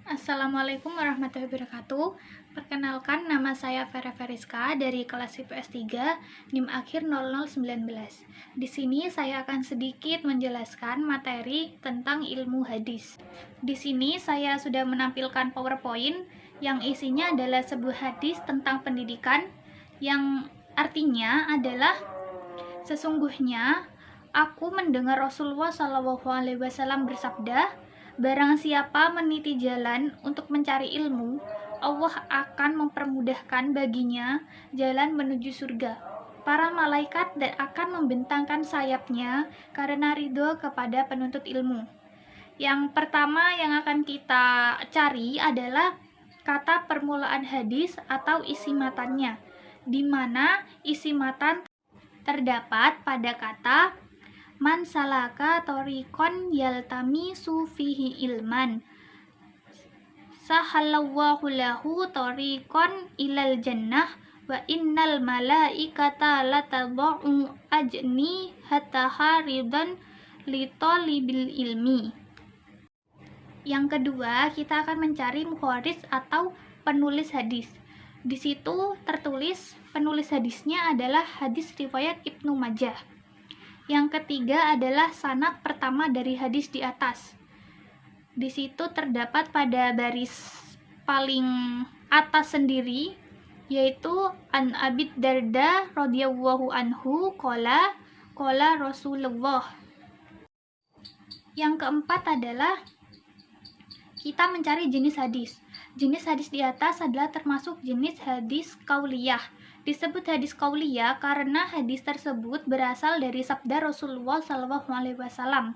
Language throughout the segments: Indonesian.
Assalamualaikum warahmatullahi wabarakatuh. Perkenalkan, nama saya Vera Veriska dari kelas IPS 3, NIM akhir 0019. Di sini saya akan sedikit menjelaskan materi tentang ilmu hadis. Di sini saya sudah menampilkan PowerPoint yang isinya adalah sebuah hadis tentang pendidikan yang artinya adalah sesungguhnya aku mendengar Rasulullah SAW bersabda, barang siapa meniti jalan untuk mencari ilmu, Allah akan mempermudahkan baginya jalan menuju surga. Para malaikat akan membentangkan sayapnya karena ridho kepada penuntut ilmu. Yang pertama yang akan kita cari adalah kata permulaan hadis atau isi matannya, di mana isi matan terdapat pada kata man salaka thoriqon yaltamisu fihi ilman sahallallahu lahu thoriqon ilal jannah wa innal malaikata latadau ajni hatta haridan litolibil ilmi. Yang kedua, kita akan mencari muhaddits atau penulis hadis. Di situ tertulis penulis hadisnya adalah hadis riwayat Ibnu Majah. Yang ketiga adalah sanad pertama dari hadis di atas. Di situ terdapat pada baris paling atas sendiri, yaitu an Abi Darda radhiyallahu anhu qala Rasulullah. Yang keempat adalah kita mencari jenis hadis. Jenis hadis di atas adalah termasuk jenis hadis qauliyah. Disebut hadis qauliyah karena hadis tersebut berasal dari sabda Rasulullah SAW.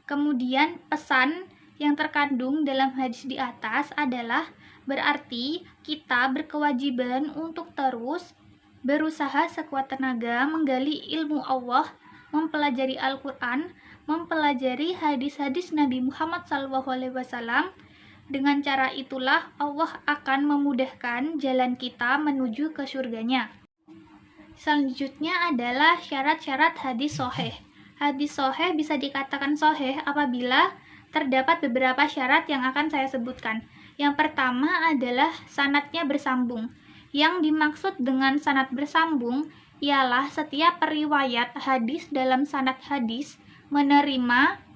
Kemudian pesan yang terkandung dalam hadis di atas adalah berarti kita berkewajiban untuk terus berusaha sekuat tenaga menggali ilmu Allah, mempelajari Al-Quran, mempelajari hadis-hadis Nabi Muhammad SAW. Dengan cara itulah Allah akan memudahkan jalan kita menuju ke surganya. Selanjutnya adalah syarat-syarat hadis sahih. Hadis sahih bisa dikatakan sahih apabila terdapat beberapa syarat yang akan saya sebutkan. Yang pertama adalah sanadnya bersambung. Yang dimaksud dengan sanad bersambung ialah setiap periwayat hadis dalam sanad hadis menerima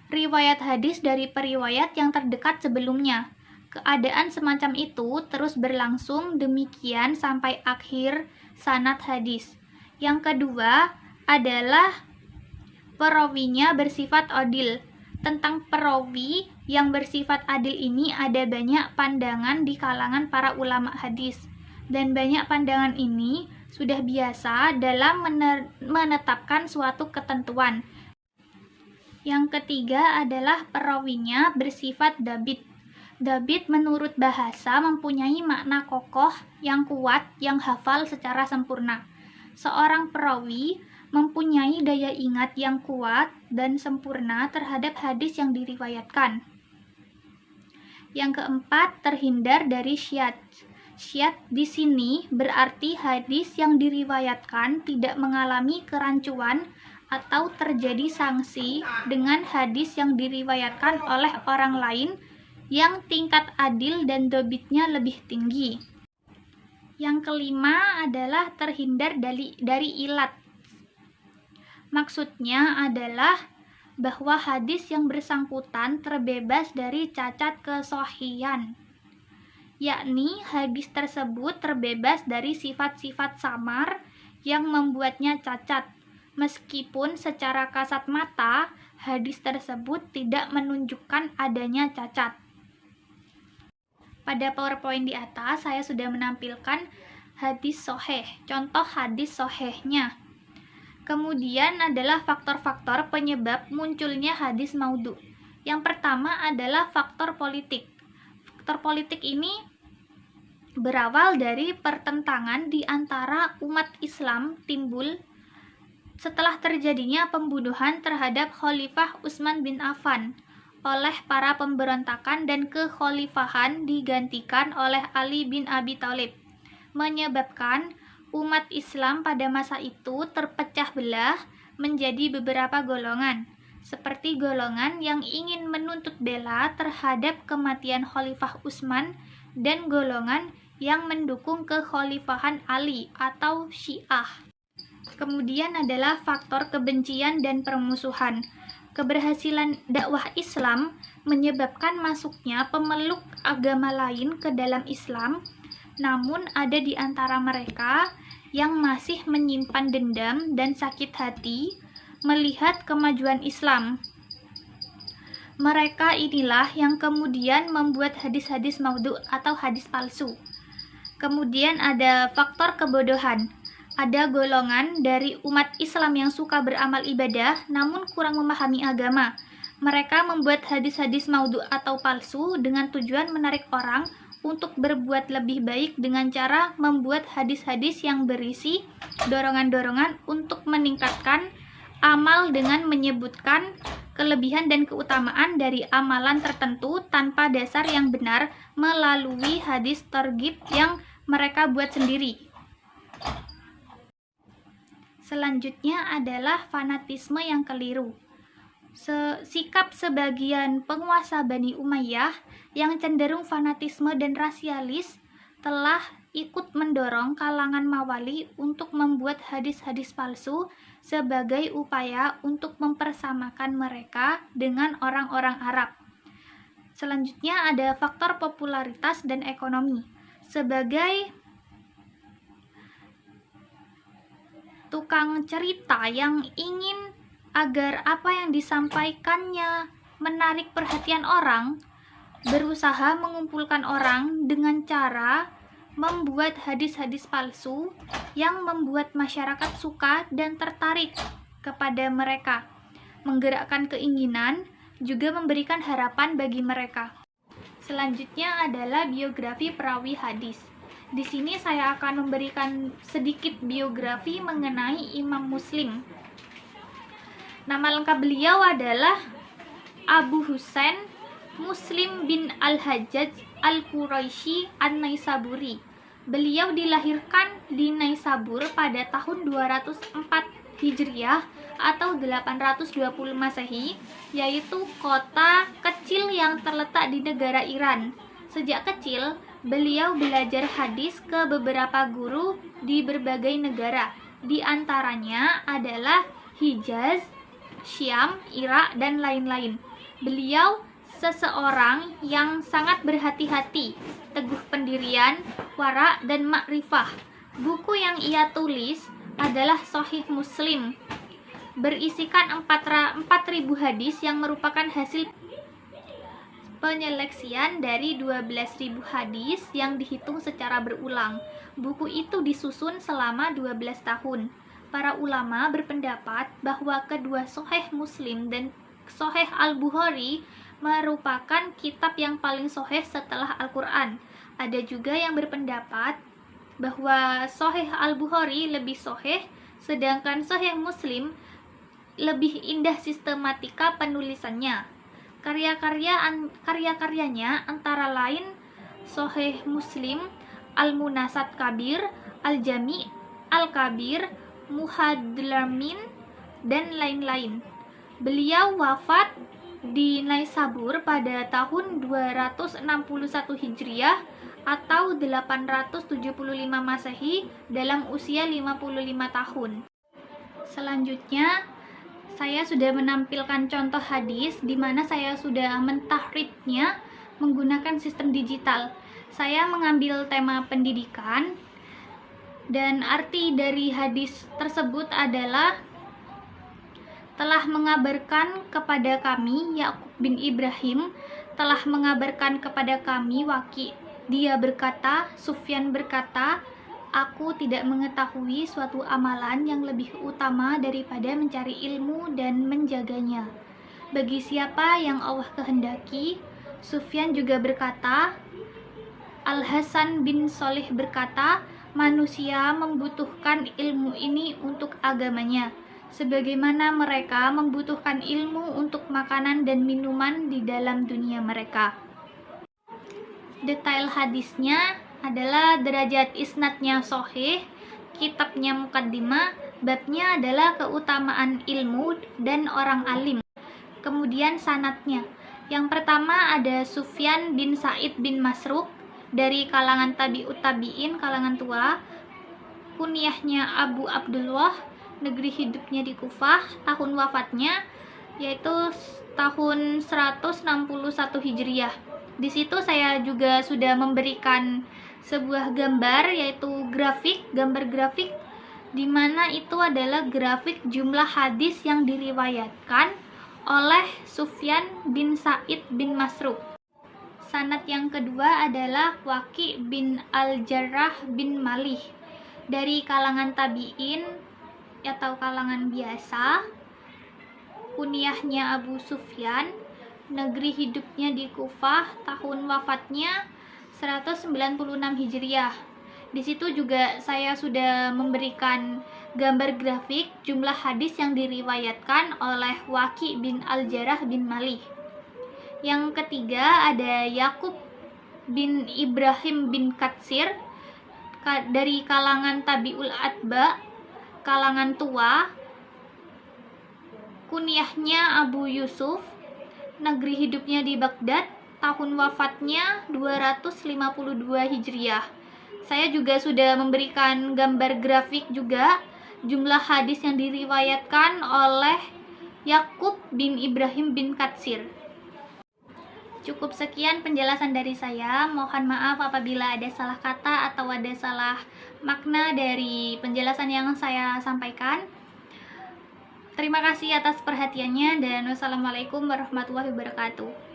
riwayat hadis dari periwayat yang terdekat sebelumnya. Keadaan semacam itu terus berlangsung demikian sampai akhir sanad hadis. Yang kedua adalah perawinya bersifat adil. Tentang perawi yang bersifat adil ini ada banyak pandangan di kalangan para ulama hadis. Dan banyak pandangan ini sudah biasa dalam menetapkan suatu ketentuan. Yang ketiga adalah perawinya bersifat dabit. Dabit menurut bahasa mempunyai makna kokoh, yang kuat, yang hafal secara sempurna. Seorang perawi mempunyai daya ingat yang kuat dan sempurna terhadap hadis yang diriwayatkan. Yang keempat, terhindar dari syadz. Syadz di sini berarti hadis yang diriwayatkan tidak mengalami kerancuan atau terjadi sanksi dengan hadis yang diriwayatkan oleh orang lain yang tingkat adil dan dobitnya lebih tinggi. Yang kelima adalah terhindar dari ilat. Maksudnya adalah bahwa hadis yang bersangkutan terbebas dari cacat kesohihan, yakni hadis tersebut terbebas dari sifat-sifat samar yang membuatnya cacat. Meskipun secara kasat mata, hadis tersebut tidak menunjukkan adanya cacat. Pada PowerPoint di atas, saya sudah menampilkan hadis sahih, contoh hadis sahihnya. Kemudian adalah faktor-faktor penyebab munculnya hadis maudhu. Yang pertama adalah faktor politik. Faktor politik ini berawal dari pertentangan di antara umat Islam timbul setelah terjadinya pembunuhan terhadap Khalifah Utsman bin Affan oleh para pemberontakan dan kekhalifahan digantikan oleh Ali bin Abi Thalib, menyebabkan umat Islam pada masa itu terpecah belah menjadi beberapa golongan. seperti golongan yang ingin menuntut bela terhadap kematian Khalifah Utsman dan golongan yang mendukung kekhalifahan Ali atau Syiah. Kemudian adalah faktor kebencian dan permusuhan. Keberhasilan dakwah Islam menyebabkan masuknya pemeluk agama lain ke dalam Islam, namun ada di antara mereka yang masih menyimpan dendam dan sakit hati melihat kemajuan Islam. Mereka inilah yang kemudian membuat hadis-hadis maudhu atau hadis palsu. Kemudian ada faktor kebodohan. Ada golongan dari umat Islam yang suka beramal ibadah namun kurang memahami agama. Mereka membuat hadis-hadis maudhu atau palsu dengan tujuan menarik orang untuk berbuat lebih baik dengan cara membuat hadis-hadis yang berisi dorongan-dorongan untuk meningkatkan amal dengan menyebutkan kelebihan dan keutamaan dari amalan tertentu tanpa dasar yang benar melalui hadis targhib yang mereka buat sendiri. Selanjutnya adalah fanatisme yang keliru. Sikap sebagian penguasa Bani Umayyah yang cenderung fanatisme dan rasialis telah ikut mendorong kalangan Mawali untuk membuat hadis-hadis palsu sebagai upaya untuk mempersamakan mereka dengan orang-orang Arab. Selanjutnya ada faktor popularitas dan ekonomi. Sebagai tukang cerita yang ingin agar apa yang disampaikannya menarik perhatian orang, berusaha mengumpulkan orang dengan cara membuat hadis-hadis palsu yang membuat masyarakat suka dan tertarik kepada mereka, menggerakkan keinginan, juga memberikan harapan bagi mereka. Selanjutnya adalah biografi perawi hadis. Di sini saya akan memberikan sedikit biografi mengenai Imam Muslim. Nama lengkap beliau adalah Abu Husain Muslim bin Al-Hajjaj Al-Quraisy An-Naisaburi. Beliau dilahirkan di Naisabur pada tahun 204 Hijriah atau 820 Masehi, yaitu kota kecil yang terletak di negara Iran. Sejak kecil, beliau belajar hadis ke beberapa guru di berbagai negara, di antaranya adalah Hijaz, Syam, Irak, dan lain-lain. Beliau seseorang yang sangat berhati-hati, teguh pendirian, wara, dan makrifah. Buku yang ia tulis adalah Sahih Muslim, berisikan 4.000 hadis yang merupakan hasil penyeleksian dari 12.000 hadis yang dihitung secara berulang. Buku itu disusun selama 12 tahun. Para ulama berpendapat bahwa kedua Sahih Muslim dan Sahih Al-Bukhari merupakan kitab yang paling sahih setelah Al-Quran. Ada juga yang berpendapat bahwa Sahih Al-Bukhari lebih sahih, sedangkan Sahih Muslim lebih indah sistematika penulisannya. Karya-karyanya antara lain Sahih Muslim, Al-Munasad Kabir, Al-Jami, Al-Kabir, Muhadlamin, dan lain-lain. Beliau wafat di Naisabur pada tahun 261 Hijriah atau 875 Masehi dalam usia 55 tahun. Selanjutnya, saya sudah menampilkan contoh hadis di mana saya sudah mentahridnya menggunakan sistem digital. Saya mengambil tema pendidikan dan arti dari hadis tersebut adalah telah mengabarkan kepada kami Yakub bin Ibrahim, telah mengabarkan kepada kami Waki. Dia berkata, Sufyan berkata, aku tidak mengetahui suatu amalan yang lebih utama daripada mencari ilmu dan menjaganya. Bagi siapa yang Allah kehendaki. Sufyan juga berkata, Al-Hasan bin Solih berkata, manusia membutuhkan ilmu ini untuk agamanya, sebagaimana mereka membutuhkan ilmu untuk makanan dan minuman di dalam dunia mereka. Detail hadisnya adalah derajat isnadnya sahih, kitabnya mukaddimah, babnya adalah keutamaan ilmu dan orang alim. Kemudian sanadnya. Yang pertama ada Sufyan bin Sa'id bin Masruq dari kalangan tabi'ut tabi'in, kalangan tua. Kunyahnya Abu Abdullah, negeri hidupnya di Kufah, tahun wafatnya yaitu tahun 161 Hijriah. Di situ saya juga sudah memberikan sebuah gambar, yaitu gambar grafik, di mana itu adalah grafik jumlah hadis yang diriwayatkan oleh Sufyan bin Sa'id bin Masruq. Sanad yang kedua adalah Waqi bin Al-Jarrah bin Malih dari kalangan tabi'in atau kalangan biasa. Kunyahnya Abu Sufyan, negeri hidupnya di Kufah, tahun wafatnya 196 Hijriah. Di situ juga saya sudah memberikan gambar grafik jumlah hadis yang diriwayatkan oleh Waqi bin Al-Jarrah bin Malih. Yang ketiga ada Yakub bin Ibrahim bin Katsir dari kalangan tabi'ul atba, kalangan tua. Kunyahnya Abu Yusuf, negeri hidupnya di Baghdad, tahun wafatnya 252 Hijriah. Saya juga sudah memberikan gambar grafik juga jumlah hadis yang diriwayatkan oleh Yakub bin Ibrahim bin Katsir. Cukup sekian penjelasan dari saya. Mohon maaf apabila ada salah kata atau ada salah makna dari penjelasan yang saya sampaikan. Terima kasih atas perhatiannya dan wassalamualaikum warahmatullahi wabarakatuh.